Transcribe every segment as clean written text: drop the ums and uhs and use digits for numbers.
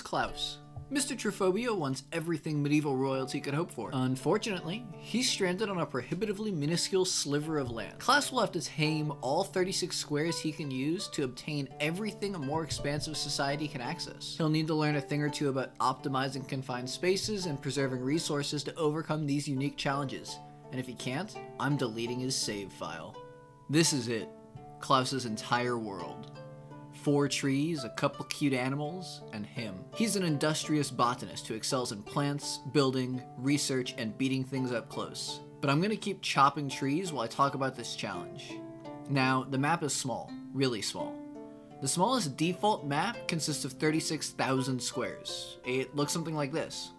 Klaus. Mr. Truphobia wants everything medieval royalty could hope for. Unfortunately, he's stranded on a prohibitively minuscule sliver of land. Klaus will have to tame all 36 squares he can use to obtain everything a more expansive society can access. He'll need to learn a thing or two about optimizing confined spaces and preserving resources to overcome these unique challenges. And if he can't, I'm deleting his save file. This is it. Klaus's entire world. 4 trees, a couple cute animals, and him. He's an industrious botanist who excels in plants, building, research, and beating things up close. But I'm gonna keep chopping trees while I talk about this challenge. Now, the map is small, really small. The smallest default map consists of 36,000 squares. It looks something like this.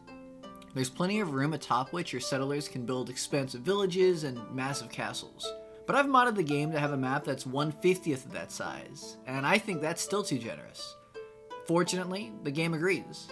There's plenty of room atop which your settlers can build expansive villages and massive castles. But I've modded the game to have a map that's 1/50th of that size, and I think that's still too generous. Fortunately, the game agrees.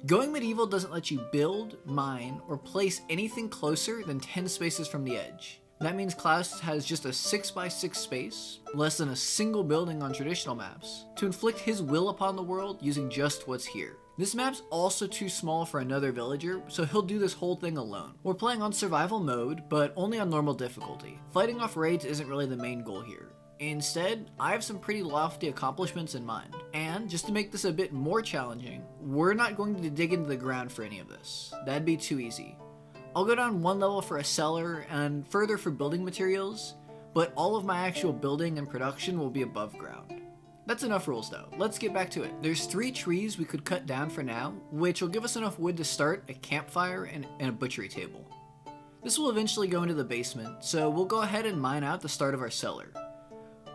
Going medieval doesn't let you build, mine, or place anything closer than 10 spaces from the edge. That means Klaus has just a 6x6 space, less than a single building on traditional maps, to inflict his will upon the world using just what's here. This map's also too small for another villager, so he'll do this whole thing alone. We're playing on survival mode, but only on normal difficulty. Fighting off raids isn't really the main goal here. Instead, I have some pretty lofty accomplishments in mind. And just to make this a bit more challenging, we're not going to dig into the ground for any of this. That'd be too easy. I'll go down 1 level for a cellar and further for building materials, but all of my actual building and production will be above ground. That's enough rules though, let's get back to it. There's 3 trees we could cut down for now, which will give us enough wood to start a campfire and a butchery table. This will eventually go into the basement, so we'll go ahead and mine out the start of our cellar.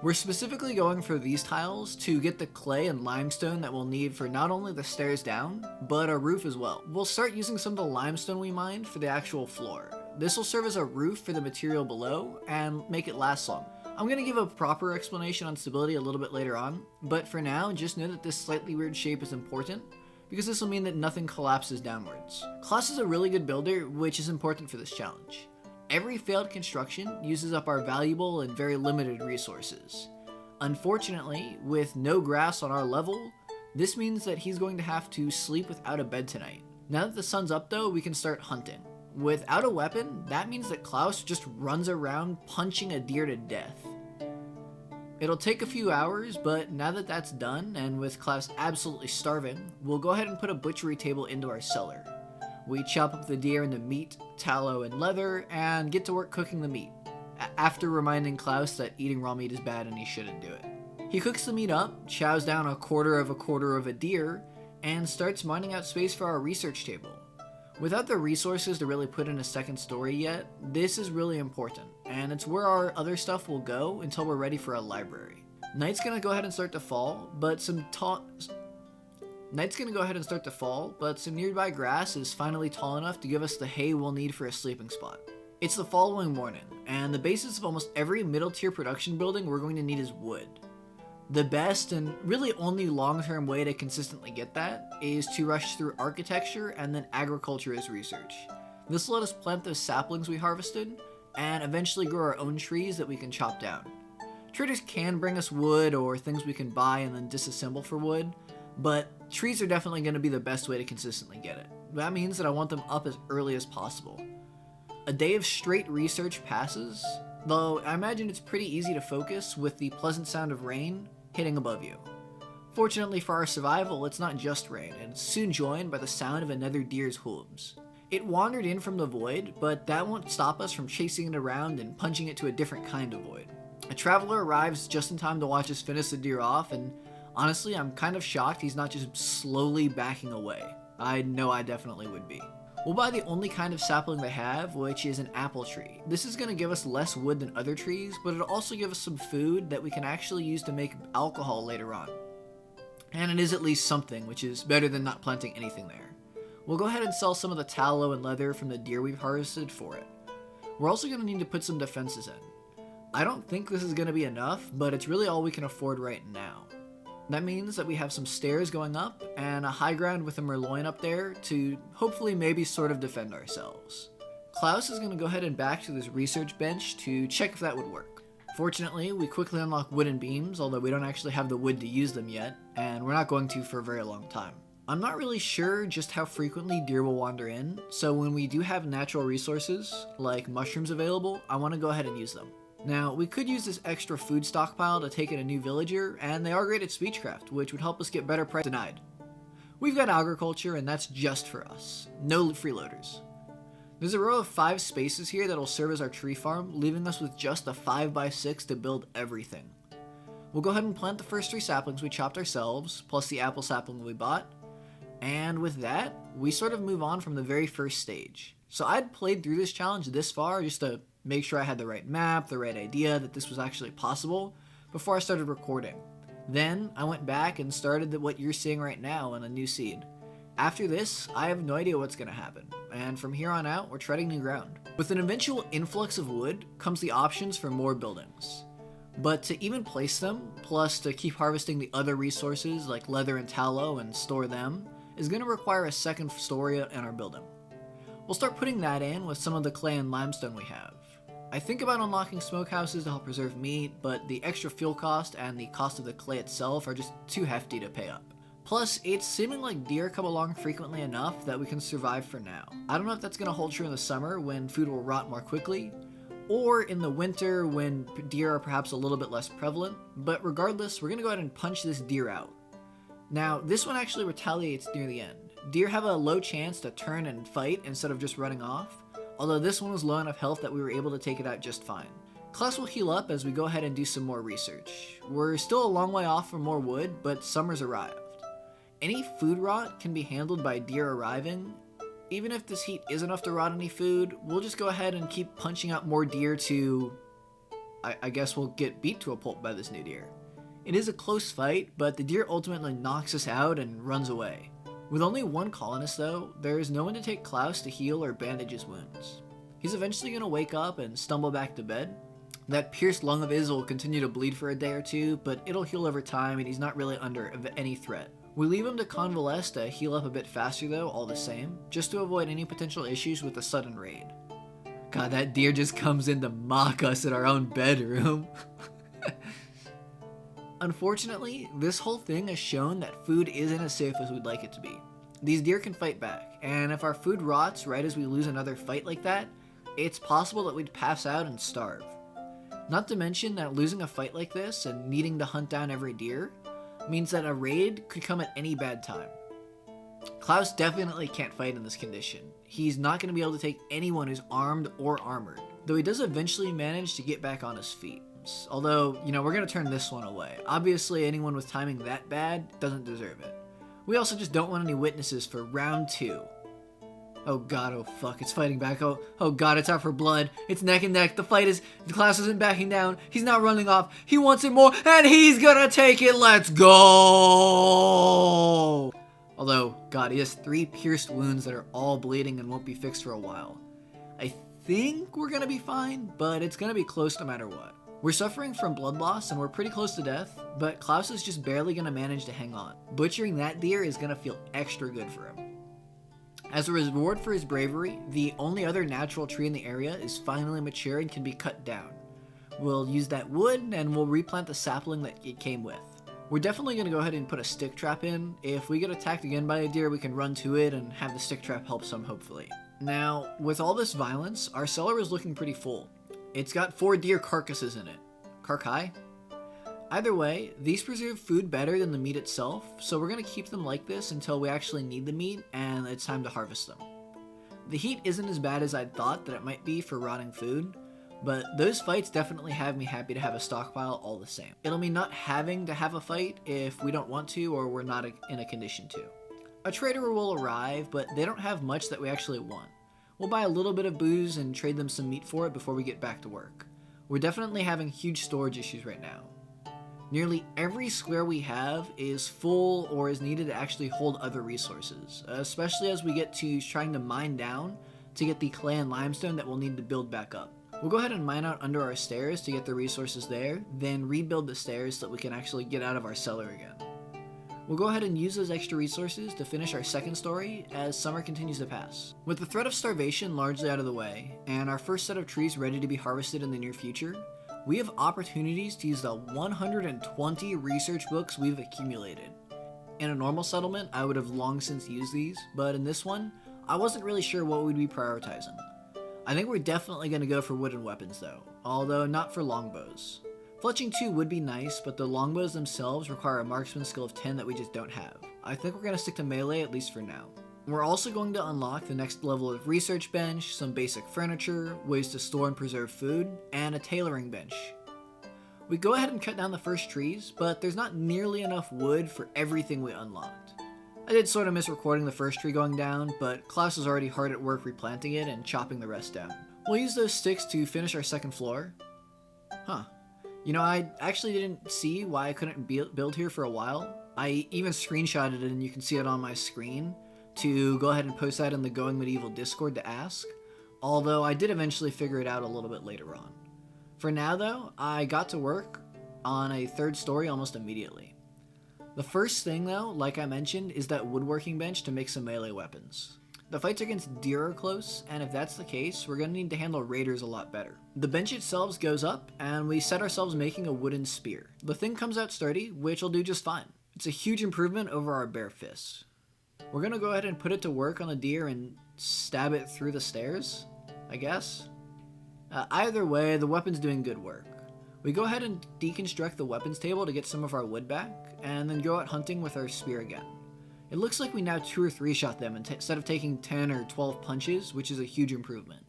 We're specifically going for these tiles to get the clay and limestone that we'll need for not only the stairs down, but our roof as well. We'll start using some of the limestone we mined for the actual floor. This will serve as a roof for the material below and make it last long. I'm going to give a proper explanation on stability a little bit later on, but for now, just know that this slightly weird shape is important, because this will mean that nothing collapses downwards. Klaus is a really good builder, which is important for this challenge. Every failed construction uses up our valuable and very limited resources. Unfortunately, with no grass on our level, this means that he's going to have to sleep without a bed tonight. Now that the sun's up though, we can start hunting. Without a weapon, that means that Klaus just runs around punching a deer to death. It'll take a few hours, but now that that's done, and with Klaus absolutely starving, we'll go ahead and put a butchery table into our cellar. We chop up the deer into meat, tallow, and leather, and get to work cooking the meat, after reminding Klaus that eating raw meat is bad and he shouldn't do it. He cooks the meat up, chows down a quarter of a deer, and starts mining out space for our research table. Without the resources to really put in a second story yet, this is really important, and it's where our other stuff will go until we're ready for a library. Night's gonna go ahead and start to fall, but some nearby grass is finally tall enough to give us the hay we'll need for a sleeping spot. It's the following morning, and the basis of almost every middle tier production building we're going to need is wood. The best and really only long-term way to consistently get that is to rush through architecture and then agriculture as research. This will let us plant those saplings we harvested and eventually grow our own trees that we can chop down. Traders can bring us wood or things we can buy and then disassemble for wood, but trees are definitely going to be the best way to consistently get it. That means that I want them up as early as possible. A day of straight research passes, though I imagine it's pretty easy to focus with the pleasant sound of rain hitting above you. Fortunately for our survival, it's not just rain, and it's soon joined by the sound of another deer's hooves. It wandered in from the void, but that won't stop us from chasing it around and punching it to a different kind of void. A traveler arrives just in time to watch us finish the deer off, and honestly, I'm kind of shocked he's not just slowly backing away. I know I definitely would be. We'll buy the only kind of sapling they have, which is an apple tree. This is going to give us less wood than other trees, but it'll also give us some food that we can actually use to make alcohol later on. And it is at least something, which is better than not planting anything there. We'll go ahead and sell some of the tallow and leather from the deer we've harvested for it. We're also going to need to put some defenses in. I don't think this is going to be enough, but it's really all we can afford right now. That means that we have some stairs going up and a high ground with a Merloin up there to hopefully maybe sort of defend ourselves. Klaus is going to go ahead and back to this research bench to check if that would work. Fortunately, we quickly unlock wooden beams, although we don't actually have the wood to use them yet, and we're not going to for a very long time. I'm not really sure just how frequently deer will wander in, so when we do have natural resources, like mushrooms available, I want to go ahead and use them. Now, we could use this extra food stockpile to take in a new villager, and they are great at speechcraft, which would help us get better price denied. We've got agriculture, and that's just for us. No freeloaders. There's a row of 5 spaces here that'll serve as our tree farm, leaving us with just a 5x6 to build everything. We'll go ahead and plant the first 3 saplings we chopped ourselves, plus the apple sapling we bought. And with that, we sort of move on from the very first stage. So I'd played through this challenge this far just to make sure I had the right map, the right idea, that this was actually possible, before I started recording. Then I went back and started what you're seeing right now on a new seed. After this, I have no idea what's going to happen, and from here on out, we're treading new ground. With an eventual influx of wood comes the options for more buildings. But to even place them, plus to keep harvesting the other resources like leather and tallow and store them, is going to require a second story in our building. We'll start putting that in with some of the clay and limestone we have. I think about unlocking smokehouses to help preserve meat, but the extra fuel cost and the cost of the clay itself are just too hefty to pay up. Plus, it's seeming like deer come along frequently enough that we can survive for now. I don't know if that's going to hold true in the summer when food will rot more quickly, or in the winter when deer are perhaps a little bit less prevalent, but regardless, we're going to go ahead and punch this deer out. Now, this one actually retaliates near the end. Deer have a low chance to turn and fight instead of just running off, although this one was low enough health that we were able to take it out just fine. Klaus will heal up as we go ahead and do some more research. We're still a long way off for more wood, but summer's arrived. Any food rot can be handled by deer arriving. Even if this heat is enough to rot any food, we'll just go ahead and keep punching out more deer to... I guess we'll get beat to a pulp by this new deer. It is a close fight, but the deer ultimately knocks us out and runs away. With only one colonist though, there is no one to take Klaus to heal or bandage his wounds. He's eventually going to wake up and stumble back to bed. That pierced lung of his will continue to bleed for a day or two, but it'll heal over time and he's not really under any threat. We leave him to convalesce to heal up a bit faster though, all the same, just to avoid any potential issues with a sudden raid. God, that deer just comes in to mock us in our own bedroom. Unfortunately, this whole thing has shown that food isn't as safe as we'd like it to be. These deer can fight back, and if our food rots right as we lose another fight like that, it's possible that we'd pass out and starve. Not to mention that losing a fight like this and needing to hunt down every deer means that a raid could come at any bad time. Klaus definitely can't fight in this condition. He's not going to be able to take anyone who's armed or armored, though he does eventually manage to get back on his feet. Although, we're going to turn this one away. Obviously, anyone with timing that bad doesn't deserve it. We also just don't want any witnesses for round 2. Oh god, oh fuck, it's fighting back. Oh god, it's out for blood. It's neck and neck. The Klaus isn't backing down. He's not running off. He wants it more, and he's gonna take it. Let's go! Although, god, he has 3 pierced wounds that are all bleeding and won't be fixed for a while. I think we're gonna be fine, but it's gonna be close no matter what. We're suffering from blood loss and we're pretty close to death, but Klaus is just barely gonna manage to hang on. Butchering that deer is gonna feel extra good for him. As a reward for his bravery, the only other natural tree in the area is finally mature and can be cut down. We'll use that wood and we'll replant the sapling that it came with. We're definitely going to go ahead and put a stick trap in. If we get attacked again by a deer, we can run to it and have the stick trap help some, hopefully. Now, with all this violence, our cellar is looking pretty full. It's got 4 deer carcasses in it. Carcai? Either way, these preserve food better than the meat itself, so we're going to keep them like this until we actually need the meat and it's time to harvest them. The heat isn't as bad as I'd thought that it might be for rotting food, but those fights definitely have me happy to have a stockpile all the same. It'll mean not having to have a fight if we don't want to or we're not in a condition to. A trader will arrive, but they don't have much that we actually want. We'll buy a little bit of booze and trade them some meat for it before we get back to work. We're definitely having huge storage issues right now. Nearly every square we have is full or is needed to actually hold other resources, especially as we get to trying to mine down to get the clay and limestone that we'll need to build back up. We'll go ahead and mine out under our stairs to get the resources there, then rebuild the stairs so that we can actually get out of our cellar again. We'll go ahead and use those extra resources to finish our second story as summer continues to pass. With the threat of starvation largely out of the way, and our first set of trees ready to be harvested in the near future, we have opportunities to use the 120 research books we've accumulated. In a normal settlement, I would have long since used these, but in this one, I wasn't really sure what we'd be prioritizing. I think we're definitely going to go for wooden weapons though, although not for longbows. Fletching 2 would be nice, but the longbows themselves require a marksman skill of 10 that we just don't have. I think we're going to stick to melee at least for now. We're also going to unlock the next level of research bench, some basic furniture, ways to store and preserve food, and a tailoring bench. We go ahead and cut down the first trees, but there's not nearly enough wood for everything we unlocked. I did sort of miss recording the first tree going down, but Klaus is already hard at work replanting it and chopping the rest down. We'll use those sticks to finish our second floor. Huh. You know, I actually didn't see why I couldn't build here for a while. I even screenshotted it and you can see it on my screen to go ahead and post that in the Going Medieval Discord to ask, although I did eventually figure it out a little bit later on. For now though, I got to work on a third story almost immediately. The first thing though, like I mentioned, is that woodworking bench to make some melee weapons. The fights against deer are close, and if that's the case, we're going to need to handle raiders a lot better. The bench itself goes up, and we set ourselves making a wooden spear. The thing comes out sturdy, which will do just fine. It's a huge improvement over our bare fists. We're going to go ahead and put it to work on the deer and stab it through the stairs, I guess. Either way, the weapon's doing good work. We go ahead and deconstruct the weapons table to get some of our wood back, and then go out hunting with our spear again. It looks like we now 2 or 3 shot them instead of taking 10 or 12 punches, which is a huge improvement.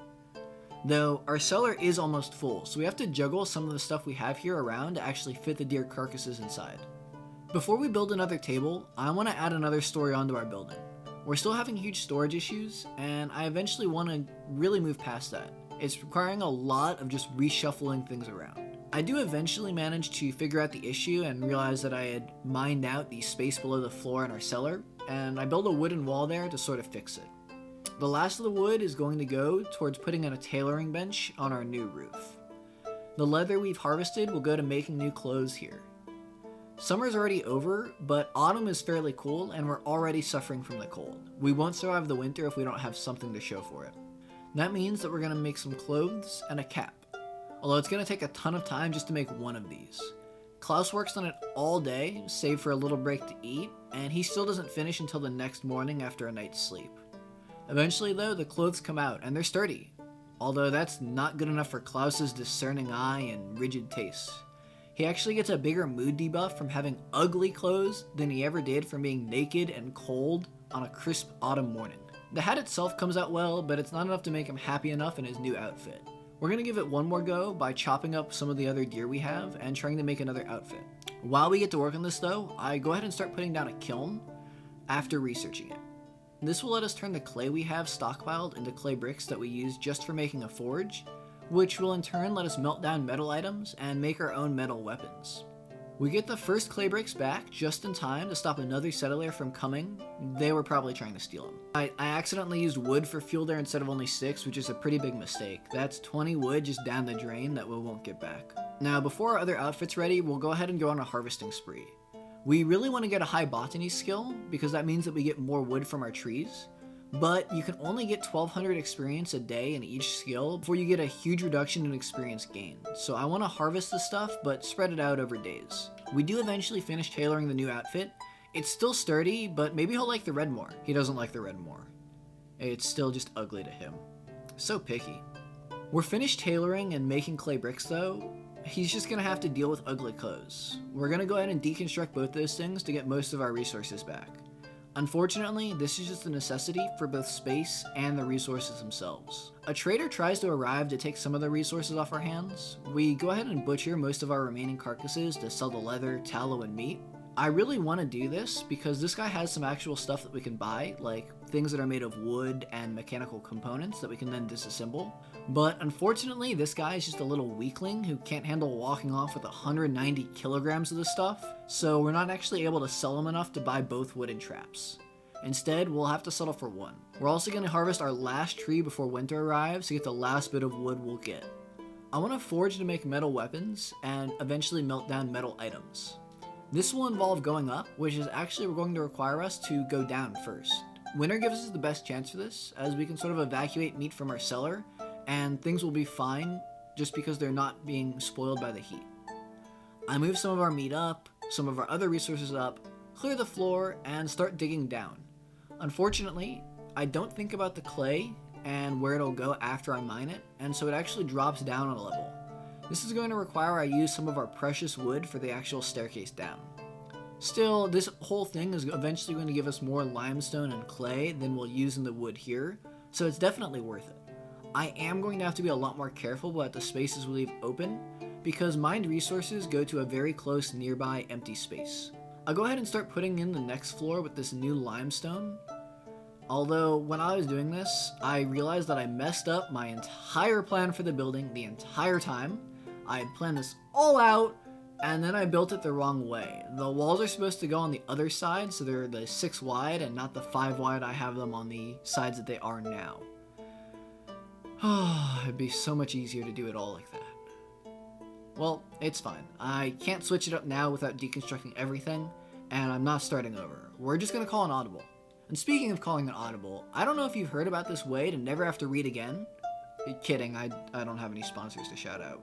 Though, our cellar is almost full, so we have to juggle some of the stuff we have here around to actually fit the deer carcasses inside. Before we build another table, I want to add another story onto our building. We're still having huge storage issues, and I eventually want to really move past that. It's requiring a lot of just reshuffling things around. I do eventually manage to figure out the issue and realize that I had mined out the space below the floor in our cellar, and I built a wooden wall there to sort of fix it. The last of the wood is going to go towards putting in a tailoring bench on our new roof. The leather we've harvested will go to making new clothes here. Summer's already over, but autumn is fairly cool and we're already suffering from the cold. We won't survive the winter if we don't have something to show for it. That means that we're going to make some clothes and a cap. Although it's going to take a ton of time just to make one of these. Klaus works on it all day, save for a little break to eat, and he still doesn't finish until the next morning after a night's sleep. Eventually though, the clothes come out, and they're sturdy. Although that's not good enough for Klaus's discerning eye and rigid taste. He actually gets a bigger mood debuff from having ugly clothes than he ever did from being naked and cold on a crisp autumn morning. The hat itself comes out well, but it's not enough to make him happy enough in his new outfit. We're going to give it one more go by chopping up some of the other deer we have and trying to make another outfit. While we get to work on this though, I go ahead and start putting down a kiln after researching it. This will let us turn the clay we have stockpiled into clay bricks that we use just for making a forge, which will in turn let us melt down metal items and make our own metal weapons. We get the first clay bricks back just in time to stop another settler from coming. They were probably trying to steal them. I accidentally used wood for fuel there instead of only 6, which is a pretty big mistake. That's 20 wood just down the drain that we won't get back. Now, before our other outfit's ready, we'll go ahead and go on a harvesting spree. We really want to get a high botany skill, because that means that we get more wood from our trees. But you can only get 1200 experience a day in each skill before you get a huge reduction in experience gain. So I want to harvest the stuff, but spread it out over days. We do eventually finish tailoring the new outfit. It's still sturdy, but maybe he'll like the red more. He doesn't like the red more. It's still just ugly to him. So picky. We're finished tailoring and making clay bricks though. He's just gonna have to deal with ugly clothes. We're gonna go ahead and deconstruct both those things to get most of our resources back. Unfortunately, this is just a necessity for both space and the resources themselves. A trader tries to arrive to take some of the resources off our hands. We go ahead and butcher most of our remaining carcasses to sell the leather, tallow, and meat. I really want to do this because this guy has some actual stuff that we can buy, like things that are made of wood and mechanical components that we can then disassemble. But unfortunately, this guy is just a little weakling who can't handle walking off with 190 kilograms of this stuff, so we're not actually able to sell him enough to buy both wooden traps. Instead, we'll have to settle for one. We're also going to harvest our last tree before winter arrives to get the last bit of wood we'll get. I want to forge to make metal weapons and eventually melt down metal items. This will involve going up, which is actually going to require us to go down first. Winter gives us the best chance for this, as we can sort of evacuate meat from our cellar, and things will be fine just because they're not being spoiled by the heat. I moved some of our meat up, some of our other resources up, clear the floor, and start digging down. Unfortunately, I don't think about the clay and where it'll go after I mine it, and so it actually drops down a level. This is going to require I use some of our precious wood for the actual staircase down. Still, this whole thing is eventually going to give us more limestone and clay than we'll use in the wood here, so it's definitely worth it. I am going to have to be a lot more careful about the spaces we leave open, because mined resources go to a very close nearby empty space. I'll go ahead and start putting in the next floor with this new limestone. Although, when I was doing this, I realized that I messed up my entire plan for the building the entire time. I had planned this all out, and then I built it the wrong way. The walls are supposed to go on the other side, so they're the 6 wide and not the 5 wide I have them on the sides that they are now. It'd be so much easier to do it all like that. Well, it's fine. I can't switch it up now without deconstructing everything, and I'm not starting over. We're just going to call an audible. And speaking of calling an audible, I don't know if you've heard about this way to never have to read again. Kidding, I don't have any sponsors to shout out.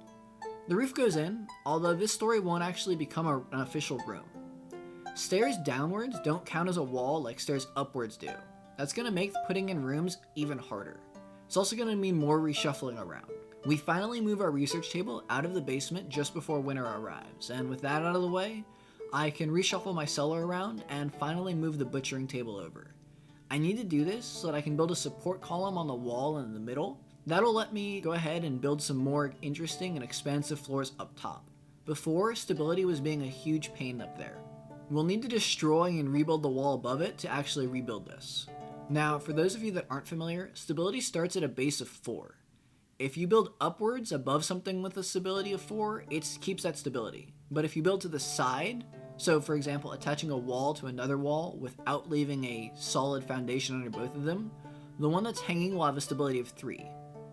The roof goes in, although this story won't actually become an official room. Stairs downwards don't count as a wall like stairs upwards do. That's going to make putting in rooms even harder. It's also going to mean more reshuffling around. We finally move our research table out of the basement just before winter arrives, and with that out of the way, I can reshuffle my cellar around and finally move the butchering table over. I need to do this so that I can build a support column on the wall in the middle. That'll let me go ahead and build some more interesting and expansive floors up top. Before, stability was being a huge pain up there. We'll need to destroy and rebuild the wall above it to actually rebuild this. Now, for those of you that aren't familiar, stability starts at a base of 4. If you build upwards above something with a stability of 4, it keeps that stability. But if you build to the side, so for example attaching a wall to another wall without leaving a solid foundation under both of them, the one that's hanging will have a stability of 3.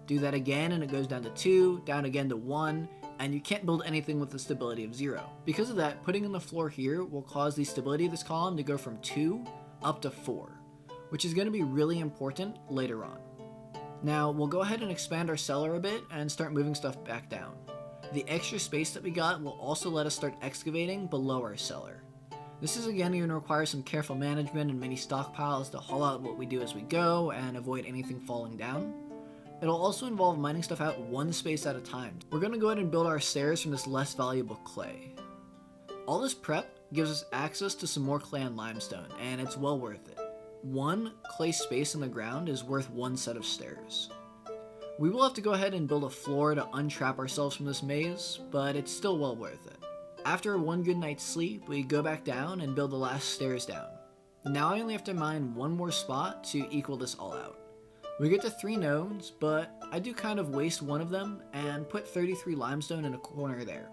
Do that again and it goes down to 2, down again to 1, and you can't build anything with a stability of 0. Because of that, putting in the floor here will cause the stability of this column to go from 2 up to 4, which is going to be really important later on. Now, we'll go ahead and expand our cellar a bit and start moving stuff back down. The extra space that we got will also let us start excavating below our cellar. This is again going to require some careful management and many stockpiles to haul out what we do as we go and avoid anything falling down. It'll also involve mining stuff out one space at a time. We're going to go ahead and build our stairs from this less valuable clay. All this prep gives us access to some more clay and limestone, and it's well worth it. One clay space in the ground is worth one set of stairs. We will have to go ahead and build a floor to untrap ourselves from this maze, but it's still well worth it. After one good night's sleep, we go back down and build the last stairs down. Now I only have to mine one more spot to equal this all out. We get to 3 nodes, but I do kind of waste one of them and put 33 limestone in a corner there.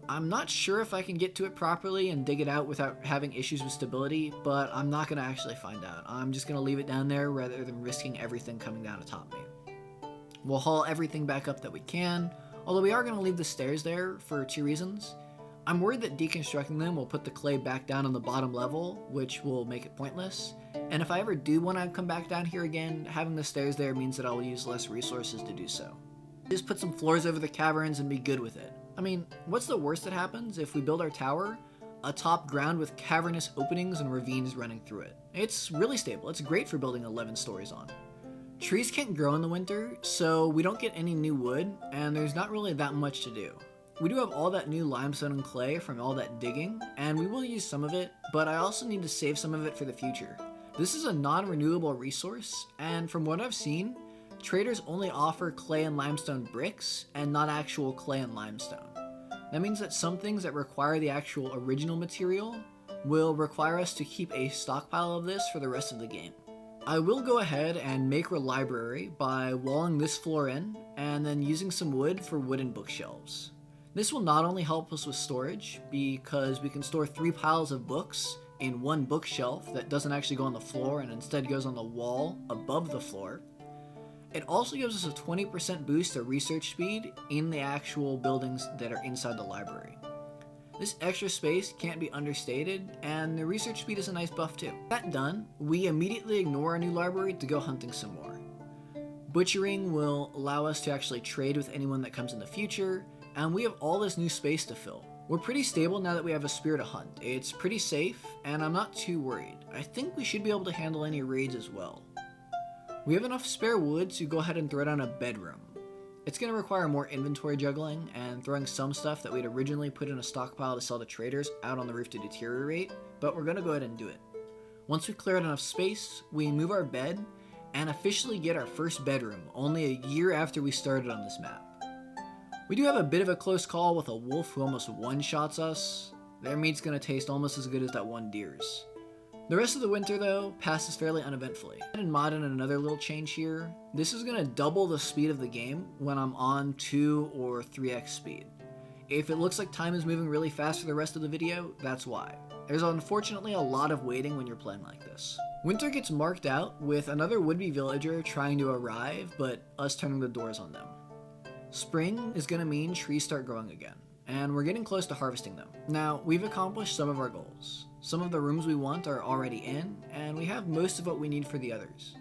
I'm not sure if I can get to it properly and dig it out without having issues with stability, but I'm not going to actually find out. I'm just going to leave it down there rather than risking everything coming down atop me. We'll haul everything back up that we can, although we are going to leave the stairs there for 2 reasons. I'm worried that deconstructing them will put the clay back down on the bottom level, which will make it pointless. And if I ever do want to come back down here again, having the stairs there means that I'll use less resources to do so. Just put some floors over the caverns and be good with it. I mean, what's the worst that happens if we build our tower atop ground with cavernous openings and ravines running through it? It's really stable. It's great for building 11 stories on. Trees can't grow in the winter, so we don't get any new wood, and there's not really that much to do. We do have all that new limestone and clay from all that digging, and we will use some of it, but I also need to save some of it for the future. This is a non-renewable resource, and from what I've seen, traders only offer clay and limestone bricks, and not actual clay and limestone. That means that some things that require the actual original material will require us to keep a stockpile of this for the rest of the game. I will go ahead and make a library by walling this floor in, and then using some wood for wooden bookshelves. This will not only help us with storage, because we can store 3 piles of books in one bookshelf that doesn't actually go on the floor and instead goes on the wall above the floor. It also gives us a 20% boost to research speed in the actual buildings that are inside the library. This extra space can't be understated, and the research speed is a nice buff too. That done, we immediately ignore our new library to go hunting some more. Butchering will allow us to actually trade with anyone that comes in the future, and we have all this new space to fill. We're pretty stable now that we have a spear to hunt. It's pretty safe, and I'm not too worried. I think we should be able to handle any raids as well. We have enough spare wood to go ahead and throw down a bedroom. It's going to require more inventory juggling and throwing some stuff that we'd originally put in a stockpile to sell to traders out on the roof to deteriorate, but we're going to go ahead and do it. Once we clear out enough space, we move our bed and officially get our first bedroom, only a year after we started on this map. We do have a bit of a close call with a wolf who almost one-shots us. Their meat's going to taste almost as good as that one deer's. The rest of the winter, though, passes fairly uneventfully. And mod in another little change here. This is going to double the speed of the game when I'm on 2 or 3x speed. If it looks like time is moving really fast for the rest of the video, that's why. There's unfortunately a lot of waiting when you're playing like this. Winter gets marked out with another would-be villager trying to arrive, but us turning the doors on them. Spring is going to mean trees start growing again, and we're getting close to harvesting them. Now, we've accomplished some of our goals. Some of the rooms we want are already in, and we have most of what we need for the others.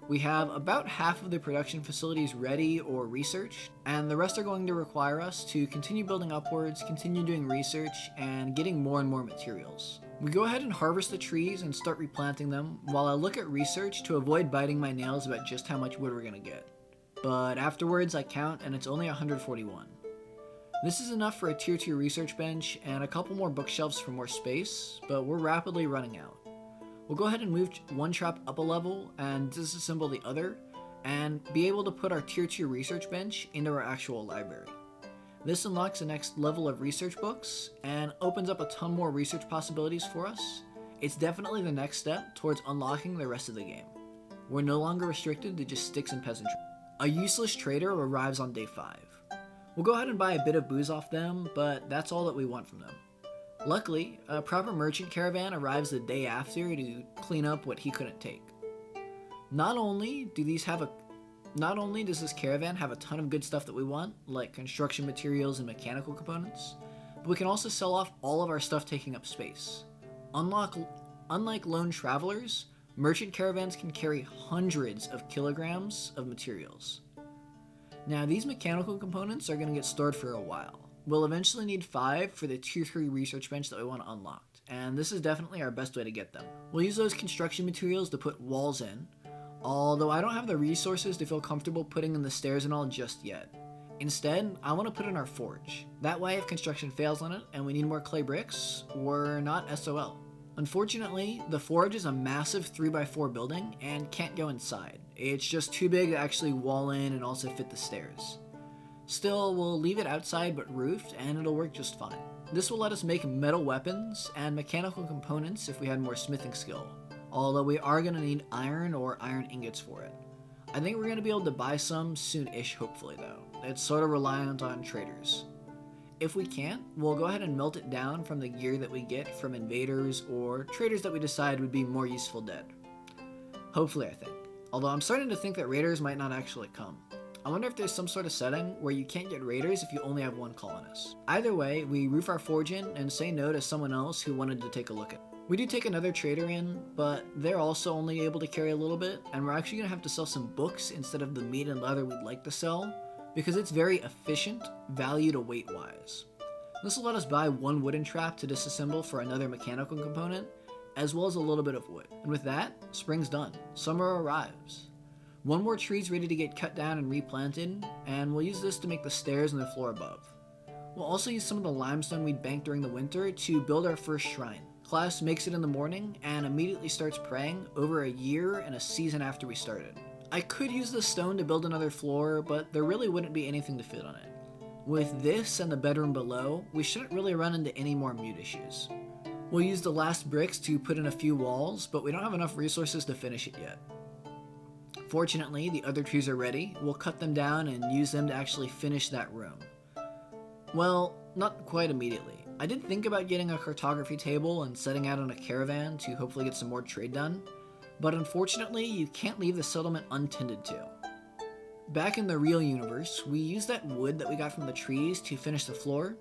We have about half of the production facilities ready or researched, and the rest are going to require us to continue building upwards, continue doing research, and getting more and more materials. We go ahead and harvest the trees and start replanting them, while I look at research to avoid biting my nails about just how much wood we're going to get. But afterwards I count and it's only 141. This is enough for a tier 2 research bench and a couple more bookshelves for more space, but we're rapidly running out. We'll go ahead and move one trap up a level and disassemble the other, and be able to put our tier 2 research bench into our actual library. This unlocks the next level of research books and opens up a ton more research possibilities for us. It's definitely the next step towards unlocking the rest of the game. We're no longer restricted to just sticks and peasantry. A useless trader arrives on day 5. We'll go ahead and buy a bit of booze off them, but that's all that we want from them. Luckily, a proper merchant caravan arrives the day after to clean up what he couldn't take. Not only does this caravan have a ton of good stuff that we want, like construction materials and mechanical components, but we can also sell off all of our stuff taking up space. Unlike lone travelers, merchant caravans can carry hundreds of kilograms of materials. Now, these mechanical components are going to get stored for a while. We'll eventually need 5 for the tier 3 research bench that we want unlocked, and this is definitely our best way to get them. We'll use those construction materials to put walls in, although I don't have the resources to feel comfortable putting in the stairs and all just yet. Instead, I want to put in our forge. That way if construction fails on it and we need more clay bricks, we're not SOL. Unfortunately, the forge is a massive 3x4 building and can't go inside. It's just too big to actually wall in and also fit the stairs. Still, we'll leave it outside but roofed and it'll work just fine. This will let us make metal weapons and mechanical components if we had more smithing skill, although we are going to need iron or iron ingots for it. I think we're going to be able to buy some soon-ish, hopefully though. It's sort of reliant on traders. If we can't, we'll go ahead and melt it down from the gear that we get from invaders or traders that we decide would be more useful dead. Hopefully, I think. Although I'm starting to think that raiders might not actually come. I wonder if there's some sort of setting where you can't get raiders if you only have one colonist. Either way, we roof our forge in and say no to someone else who wanted to take a look at it. We do take another trader in, but they're also only able to carry a little bit, and we're actually going to have to sell some books instead of the meat and leather we'd like to sell, because it's very efficient, value to weight wise. This will let us buy one wooden trap to disassemble for another mechanical component, as well as a little bit of wood. And with that, spring's done. Summer arrives. One more tree's ready to get cut down and replanted, and we'll use this to make the stairs and the floor above. We'll also use some of the limestone we banked during the winter to build our first shrine. Klaus makes it in the morning and immediately starts praying over a year and a season after we started. I could use the stone to build another floor, but there really wouldn't be anything to fit on it. With this and the bedroom below, we shouldn't really run into any more mute issues. We'll use the last bricks to put in a few walls, but we don't have enough resources to finish it yet. Fortunately, the other trees are ready. We'll cut them down and use them to actually finish that room. Well, not quite immediately. I did think about getting a cartography table and setting out on a caravan to hopefully get some more trade done, but unfortunately, you can't leave the settlement untended to. Back in the real universe, we used that wood that we got from the trees to finish the floor,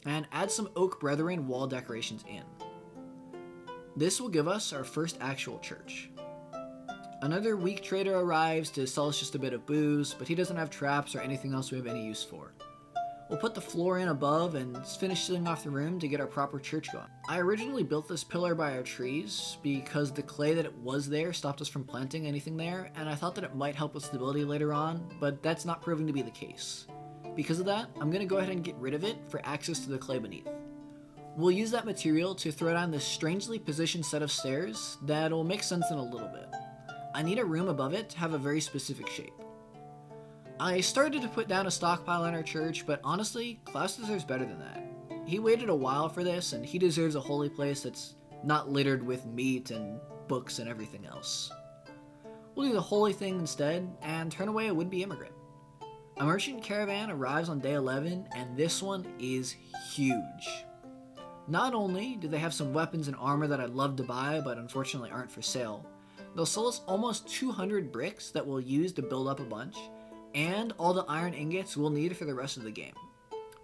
and add some oak brethren wall decorations in. This will give us our first actual church. Another weak trader arrives to sell us just a bit of booze, but he doesn't have traps or anything else we have any use for. We'll put the floor in above and finish sealing off the room to get our proper church going. I originally built this pillar by our trees because the clay that it was there stopped us from planting anything there, and I thought that it might help with stability later on, but that's not proving to be the case. Because of that, I'm going to go ahead and get rid of it for access to the clay beneath. We'll use that material to throw down this strangely positioned set of stairs that'll make sense in a little bit. I need a room above it to have a very specific shape. I started to put down a stockpile in our church, but honestly, Klaus deserves better than that. He waited a while for this, and he deserves a holy place that's not littered with meat and books and everything else. We'll do the holy thing instead, and turn away a would-be immigrant. A merchant caravan arrives on day 11, and this one is huge. Not only do they have some weapons and armor that I'd love to buy, but unfortunately aren't for sale, they'll sell us almost 200 bricks that we'll use to build up a bunch, and all the iron ingots we'll need for the rest of the game.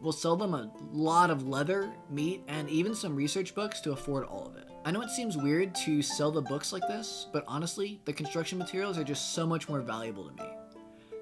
We'll sell them a lot of leather, meat, and even some research books to afford all of it. I know it seems weird to sell the books like this, but honestly, the construction materials are just so much more valuable to me.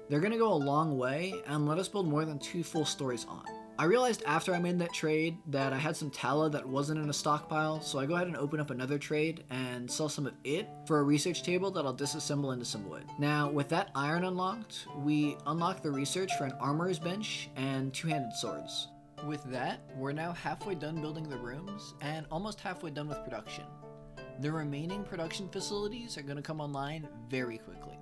They're gonna go a long way and let us build more than 2 full stories on. I realized after I made that trade that I had some tallow that wasn't in a stockpile, so I go ahead and open up another trade and sell some of it for a research table that I'll disassemble into some wood. Now, with that iron unlocked, we unlock the research for an armorer's bench and 2-handed swords. With that, we're now halfway done building the rooms and almost halfway done with production. The remaining production facilities are going to come online very quickly.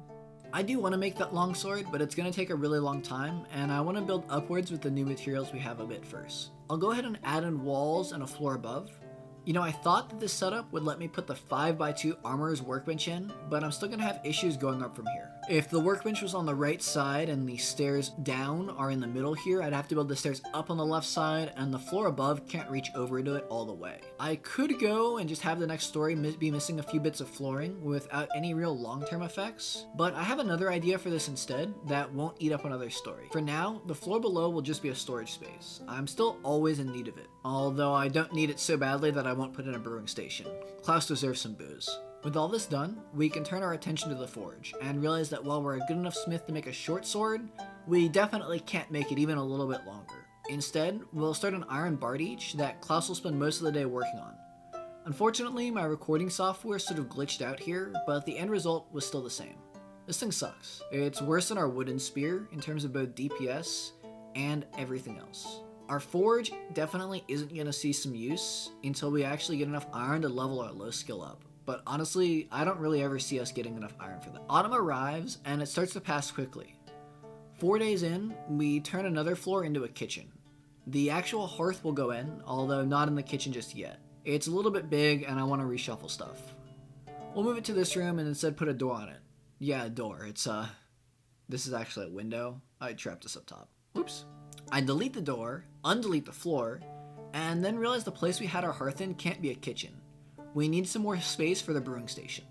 I do want to make that longsword, but it's going to take a really long time, and I want to build upwards with the new materials we have a bit first. I'll go ahead and add in walls and a floor above. You know, I thought that this setup would let me put the 5x2 armorer's workbench in, but I'm still going to have issues going up from here. If the workbench was on the right side and the stairs down are in the middle here, I'd have to build the stairs up on the left side, and the floor above can't reach over to it all the way. I could go and just have the next story be missing a few bits of flooring without any real long-term effects, but I have another idea for this instead that won't eat up another story. For now, the floor below will just be a storage space. I'm still always in need of it, although I don't need it so badly that I won't put in a brewing station. Klaus deserves some booze. With all this done, we can turn our attention to the forge, and realize that while we're a good enough smith to make a short sword, we definitely can't make it even a little bit longer. Instead, we'll start an iron bardiche that Klaus will spend most of the day working on. Unfortunately, my recording software sort of glitched out here, but the end result was still the same. This thing sucks. It's worse than our wooden spear in terms of both DPS and everything else. Our forge definitely isn't going to see some use until we actually get enough iron to level our low skill up. But honestly, I don't really ever see us getting enough iron for that. Autumn arrives, and it starts to pass quickly. 4 days in, we turn another floor into a kitchen. The actual hearth will go in, although not in the kitchen just yet. It's a little bit big, and I want to reshuffle stuff. We'll move it to this room and instead put a door on it. Yeah, a door. This is actually a window. I trapped this up top. Oops. I delete the door, undelete the floor, and then realize the place we had our hearth in can't be a kitchen. We need some more space for the brewing station.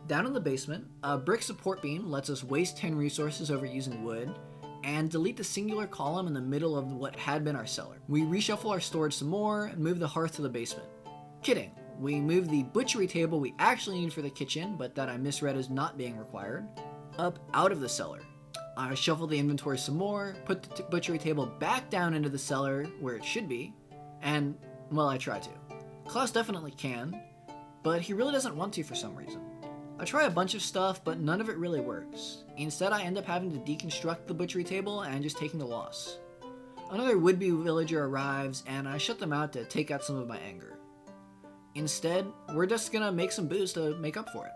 Down in the basement, a brick support beam lets us waste 10 resources over using wood, and delete the singular column in the middle of what had been our cellar. We reshuffle our storage some more, and move the hearth to the basement. Kidding. We move the butchery table we actually need for the kitchen, but that I misread as not being required, up out of the cellar. I shuffle the inventory some more, put the butchery table back down into the cellar where it should be, and, well, I try to. Klaus definitely can, but he really doesn't want to for some reason. I try a bunch of stuff, but none of it really works. Instead, I end up having to deconstruct the butchery table and just taking the loss. Another would-be villager arrives, and I shut them out to take out some of my anger. Instead, we're just gonna make some booze to make up for it.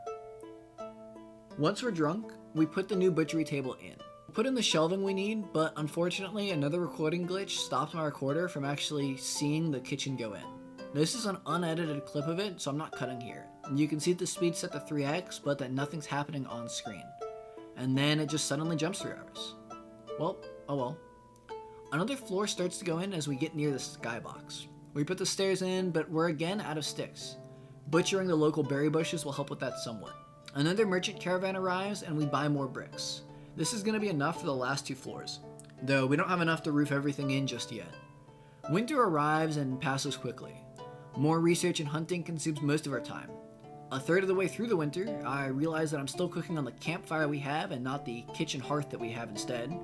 Once we're drunk, we put the new butchery table in. We put in the shelving we need, but unfortunately another recording glitch stopped my recorder from actually seeing the kitchen go in. This is an unedited clip of it, so I'm not cutting here. You can see the speed set to 3x, but that nothing's happening on screen. And then it just suddenly jumps 3 hours. Well, oh well. Another floor starts to go in as we get near the skybox. We put the stairs in, but we're again out of sticks. Butchering the local berry bushes will help with that somewhat. Another merchant caravan arrives, and we buy more bricks. This is going to be enough for the last 2 floors, though we don't have enough to roof everything in just yet. Winter arrives and passes quickly. More research and hunting consumes most of our time. A third of the way through the winter, I realize that I'm still cooking on the campfire we have and not the kitchen hearth that we have instead.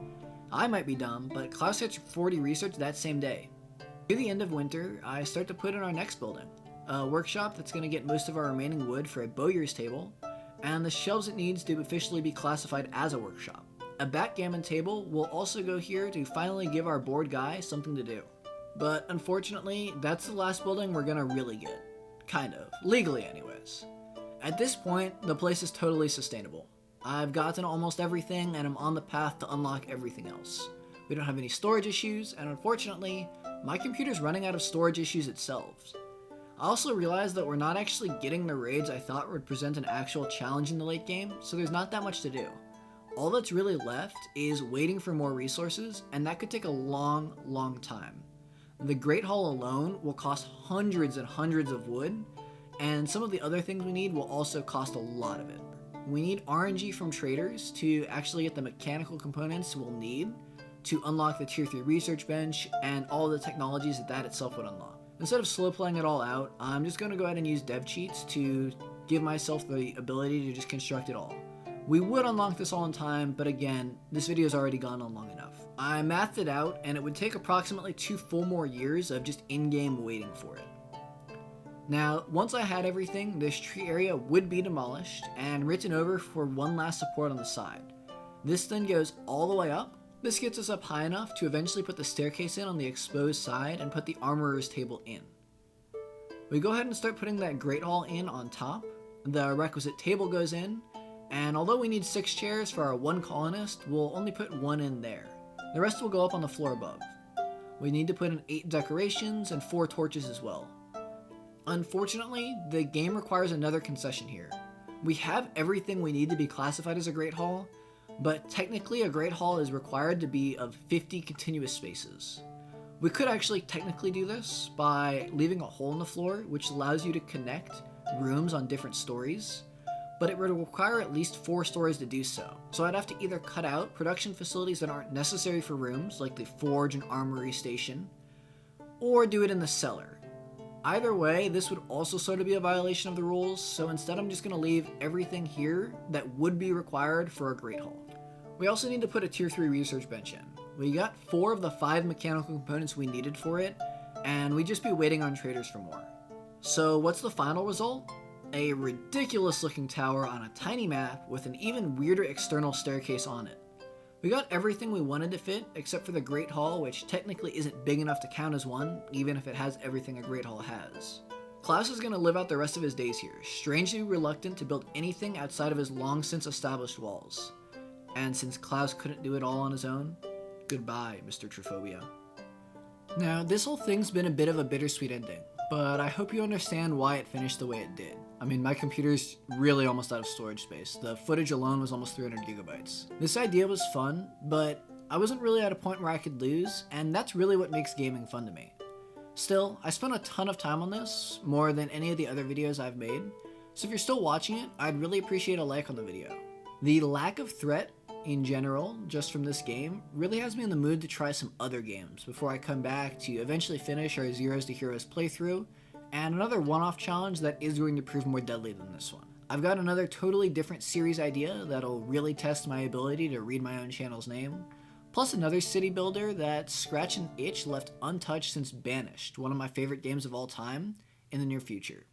I might be dumb, but Klaus hits 40 research that same day. Near the end of winter, I start to put in our next building, a workshop that's going to get most of our remaining wood for a bowyer's table, and the shelves it needs to officially be classified as a workshop. A backgammon table will also go here to finally give our bored guy something to do. But unfortunately, that's the last building we're gonna really get. Kind of. Legally anyways. At this point, the place is totally sustainable. I've gotten almost everything and I'm on the path to unlock everything else. We don't have any storage issues, and unfortunately, my computer's running out of storage issues itself. I also realized that we're not actually getting the raids I thought would present an actual challenge in the late game, so there's not that much to do. All that's really left is waiting for more resources, and that could take a long time. The Great Hall alone will cost hundreds and hundreds of wood, and some of the other things we need will also cost a lot of it. We need RNG from traders to actually get the mechanical components we'll need to unlock the tier 3 research bench and all the technologies that itself would unlock. Instead of slow playing it all out, I'm just going to go ahead and use dev cheats to give myself the ability to just construct it all. We would unlock this all in time, but again, this video's already gone on long enough. I mathed it out, and it would take approximately 2 full more years of just in-game waiting for it. Now, once I had everything, this tree area would be demolished and written over for one last support on the side. This then goes all the way up. This gets us up high enough to eventually put the staircase in on the exposed side and put the armorer's table in. We go ahead and start putting that Great Hall in on top. The requisite table goes in, and although we need 6 chairs for our 1 colonist, we'll only put 1 in there. The rest will go up on the floor above. We need to put in 8 decorations and 4 torches as well. Unfortunately, the game requires another concession here. We have everything we need to be classified as a Great Hall, but technically a Great Hall is required to be of 50 continuous spaces. We could actually technically do this by leaving a hole in the floor, which allows you to connect rooms on different stories, but it would require at least 4 stories to do so. So I'd have to either cut out production facilities that aren't necessary for rooms, like the forge and armory station, or do it in the cellar. Either way, this would also sort of be a violation of the rules, so instead I'm just going to leave everything here that would be required for a Great Hall. We also need to put a tier 3 research bench in. We got 4 of the 5 mechanical components we needed for it, and we'd just be waiting on traders for more. So what's the final result? A ridiculous looking tower on a tiny map with an even weirder external staircase on it. We got everything we wanted to fit except for the Great Hall, which technically isn't big enough to count as one, even if it has everything a Great Hall has. Klaus is going to live out the rest of his days here, strangely reluctant to build anything outside of his long since established walls. And since Klaus couldn't do it all on his own, goodbye, Mr. Truphobia. Now, this whole thing's been a bit of a bittersweet ending, but I hope you understand why it finished the way it did. I mean, my computer's really almost out of storage space. The footage alone was almost 300 gigabytes. This idea was fun, but I wasn't really at a point where I could lose, and that's really what makes gaming fun to me. Still, I spent a ton of time on this, more than any of the other videos I've made, so if you're still watching it, I'd really appreciate a like on the video. The lack of threat in general, just from this game, really has me in the mood to try some other games before I come back to eventually finish our Zeros to Heroes playthrough, and another one-off challenge that is going to prove more deadly than this one. I've got another totally different series idea that'll really test my ability to read my own channel's name, plus another city builder that scratched an itch left untouched since Banished, one of my favorite games of all time, in the near future.